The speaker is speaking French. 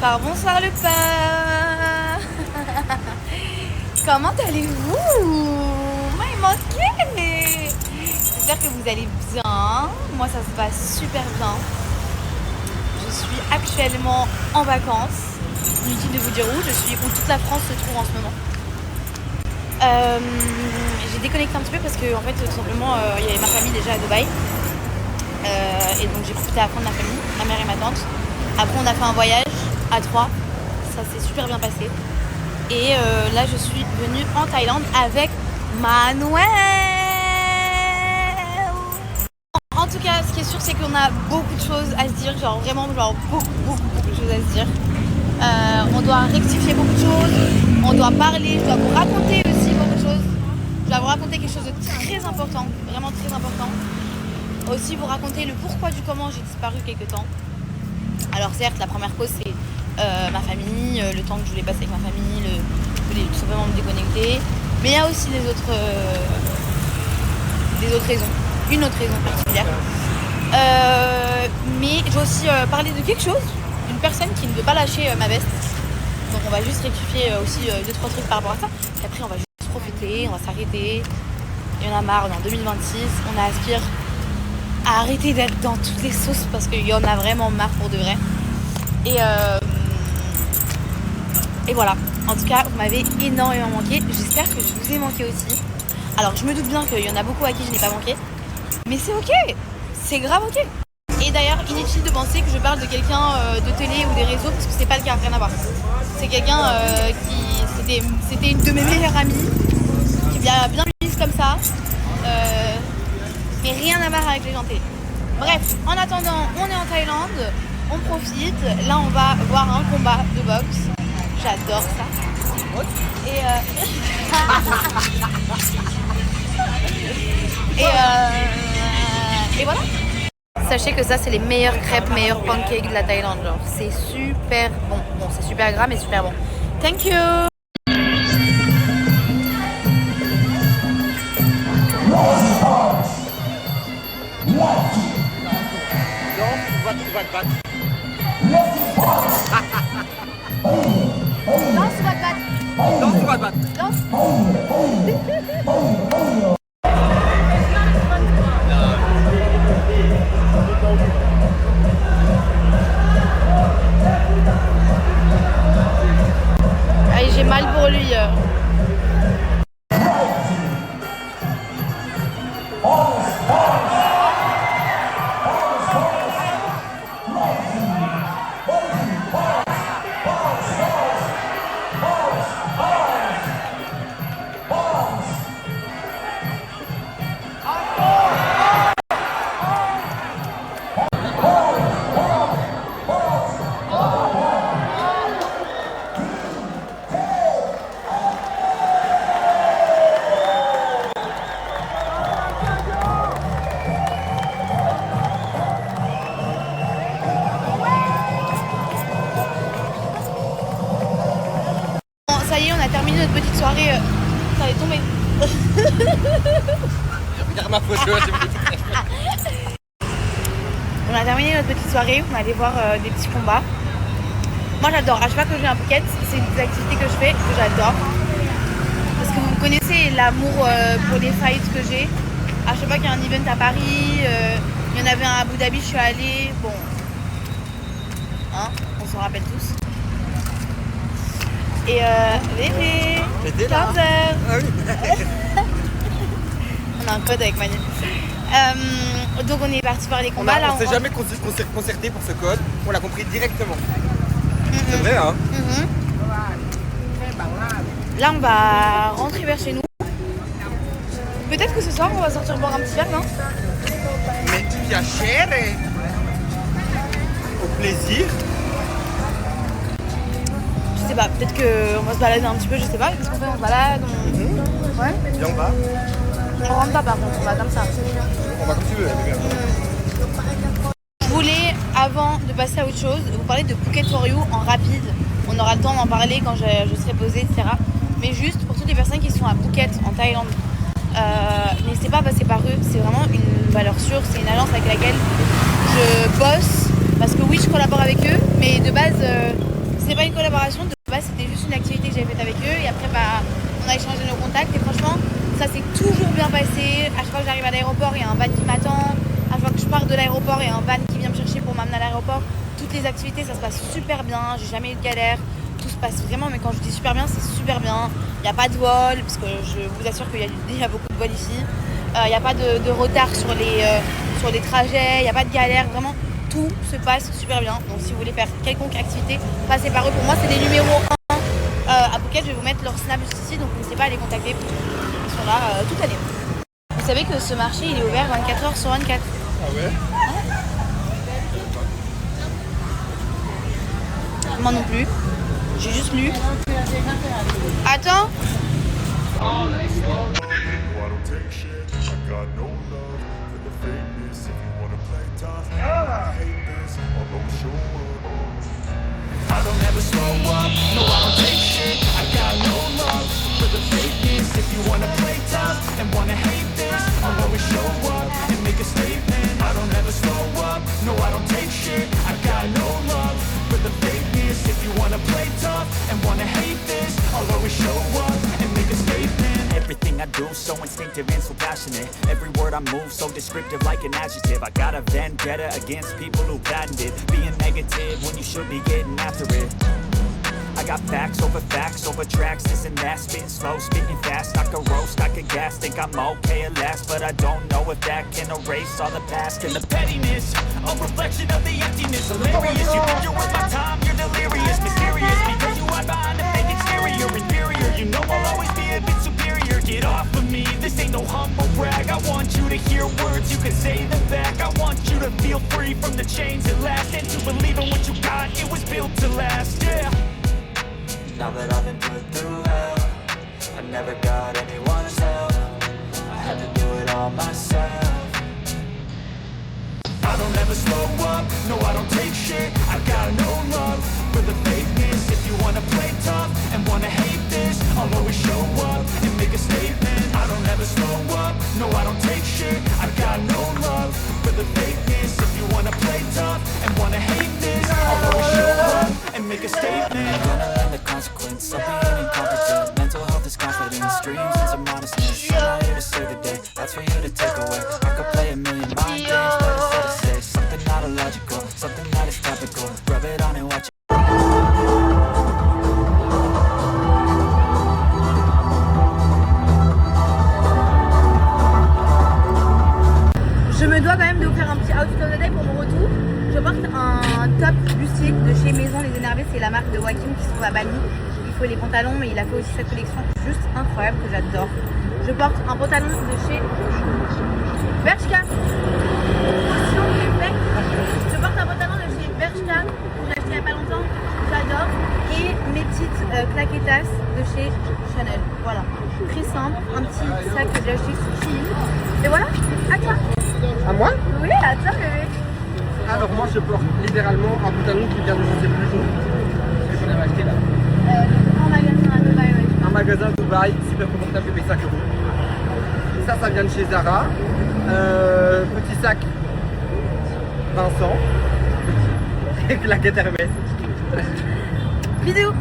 bonsoir le pain. Comment allez-vous? Moi il manquait. J'espère que vous allez bien. Moi ça se passe super bien. Je suis actuellement en vacances. Inutile de vous dire où, je suis où toute la France se trouve en ce moment. J'ai déconnecté un petit peu parce que en fait tout simplement il y avait ma famille déjà à Dubaï. Et donc j'ai profité à fond de ma famille, ma mère et ma tante. Après on a fait un voyage à 3, ça s'est super bien passé. Et là je suis venue en Thaïlande avec Manuel. En tout cas ce qui est sûr c'est qu'on a beaucoup de choses à se dire, genre vraiment beaucoup de choses à se dire. On doit rectifier beaucoup de choses, on doit parler, je dois vous raconter aussi beaucoup de choses. Je dois vous raconter quelque chose de très important, vraiment très important. Aussi vous raconter le pourquoi du comment j'ai disparu quelque temps. Alors certes la première cause c'est ma famille, le temps que je voulais passer avec ma famille, je voulais tout simplement me déconnecter. Mais il y a aussi des autres raisons, une autre raison particulière. Mais je vais aussi parler de quelque chose, d'une personne qui ne veut pas lâcher ma veste. Donc on va juste rectifier aussi 2-3 trucs par rapport à ça. Et après on va juste profiter, on va s'arrêter. Il y en a marre, on est en 2026, on aspire à arrêter d'être dans toutes les sauces parce qu'il y en a vraiment marre pour de vrai. Et voilà, en tout cas vous m'avez énormément manqué, j'espère que je vous ai manqué aussi. Alors je me doute bien qu'il y en a beaucoup à qui je n'ai pas manqué, mais c'est ok, c'est grave ok. Et d'ailleurs inutile de penser que je parle de quelqu'un de télé ou des réseaux parce que c'est pas le cas, rien à voir. C'est quelqu'un c'était une de mes meilleures amies, qui vient bien mise comme ça, mais rien à voir avec les gens télé. Bref, en attendant, on est en Thaïlande, on profite. Là, on va voir un combat de boxe. J'adore ça. Et voilà. Sachez que ça, c'est les meilleures crêpes, meilleurs pancakes de la Thaïlande. Genre, c'est super bon. Bon, c'est super gras, mais super bon. Thank you. Tu vas te battre. Lance, tu vas te battre. Lance, tu vas te battre. Lance. Allez, j'ai mal pour lui. Ça y est, on a terminé notre petite soirée. Ça allait tomber. Regarde ma photo, On a terminé notre petite soirée. On allait voir des petits combats. Moi, j'adore. À chaque fois que j'ai un Phuket, c'est une des activités que je fais que j'adore. Parce que vous connaissez l'amour pour les fights que j'ai. À chaque fois qu'il y a un event à Paris, il y en avait un à Abu Dhabi, je suis allée. Bon, hein, on s'en rappelle tous. Et bébé, J'étais là. 15 heures. Ah oui. On a un code avec Manu. Donc on est parti voir les On combats. Là, ne s'est jamais concerté pour ce code, on l'a compris directement. Mhm. C'est vrai, hein? Mhm. Là, on va rentrer vers chez nous. Peut-être que ce soir, on va sortir boire un petit verre, non? Mais piacere. Au plaisir. Je sais pas, peut-être qu'on va se balader un petit peu, je sais pas. Qu'est-ce qu'on fait? On se balade, Ouais. Viens en bas. On rentre pas par contre, on va comme ça. On va comme tu veux, les gars. Je voulais, avant de passer à autre chose, vous parler de Phuket for You en rapide. On aura le temps d'en parler quand je serai posée, etc. Mais juste pour toutes les personnes qui sont à Phuket, en Thaïlande, n'hésitez pas à passer par eux. C'est vraiment une valeur sûre. C'est une agence avec laquelle je bosse. Parce que oui, je collabore avec eux, mais de base, c'était pas une collaboration, de base c'était juste une activité que j'avais faite avec eux et après bah, on a échangé nos contacts et franchement ça s'est toujours bien passé. À chaque fois que j'arrive à l'aéroport, il y a un van qui m'attend. À chaque fois que je pars de l'aéroport, il y a un van qui vient me chercher pour m'amener à l'aéroport. Toutes les activités, ça se passe super bien. J'ai jamais eu de galère. Tout se passe vraiment, mais quand je dis super bien, c'est super bien. Il n'y a pas de vol, parce que je vous assure qu'il y a beaucoup de vols ici. Il n'y a pas de retard sur les trajets. Il n'y a pas de galère. Vraiment, tout se passe super bien. Donc si vous voulez faire quelconque activité, passez par eux. Pour moi, c'est les numéros 1 à Phuket. Je vais vous mettre leur snap juste ici, donc n'hésitez pas à les contacter. Ils sont là toute l'année. Vous savez que ce marché, il est ouvert 24 heures sur 24. Ah ouais? Moi non plus. J'ai juste lu. Attends. I don't ever slow up, no I don't take shit. I got no love for the fakeness. If you wanna play tough and wanna hate this, I'll always show up and make a statement. I don't ever slow up, no I don't take shit. I got no love for the fakeness. If you wanna play tough and wanna hate this, I'll always show up and make a statement. Everything I do so instinctive and so passionate. Every word I move so descriptive like an adjective. I got a vendetta against people who patented being negative when you should be getting after it. I got facts over tracks, this and that. Spitting slow, speaking fast, I could roast, I could gas. Think I'm okay at last, but I don't know if that can erase all the past. And the pettiness, a reflection of the emptiness. Hilarious, you think you're worth my time, you're delirious. Mysterious, because you hide behind a fake exterior. Inferior, you know I'll always be a bit superior. Get off of me, this ain't no humble brag. I want you to hear words, you can say them back. I want you to feel free from the chains at last, and to believe in what you got, it was built to last, yeah. Now that I've been put through hell, I never got anyone's help. I had to do it all myself. I don't ever slow up, no I don't take shit. I got no love for the fakeness. If you wanna play tough and wanna hate this, I'll always show up and make a statement. I don't ever slow up, no I don't take shit. I got no love for the fakeness. If you wanna play tough and wanna hate this, I'll always show up and make a statement. Consequence of being incompetent. Mental health is confidence, dreams and some modestness. I'm not here to save the day, that's for you to take away. I could play a million mind games, but instead of say something not illogical, something that is topical. Rub it on and watch it. Je me dois quand même de vous faire un petit outfit of the day pour mon retour. Je porte un top bustier de chez Maison Les Énervés, c'est la marque de Joachim qui se trouve à Bali. Il faut les pantalons, mais il a fait aussi cette collection juste incroyable que j'adore. Je porte un pantalon de chez Bershka. Je porte un pantalon de chez Bershka que j'ai acheté il n'y a pas longtemps, j'adore. Et mes petites claquetas de chez Chanel. Voilà, très simple, un petit sac que j'ai acheté sur Chili. Et voilà, à toi. À moi? Oui, à toi bébé. Alors moi je porte littéralement un pantalon qui vient de je sais plus où. C'est qu'on avait acheté là. En magasin à Dubaï, oui. Un magasin à Dubaï, super confortable, je paye 5 euros. Ça vient de chez Zara. Petit sac Vincent. Et claquette Hermès. Bisous.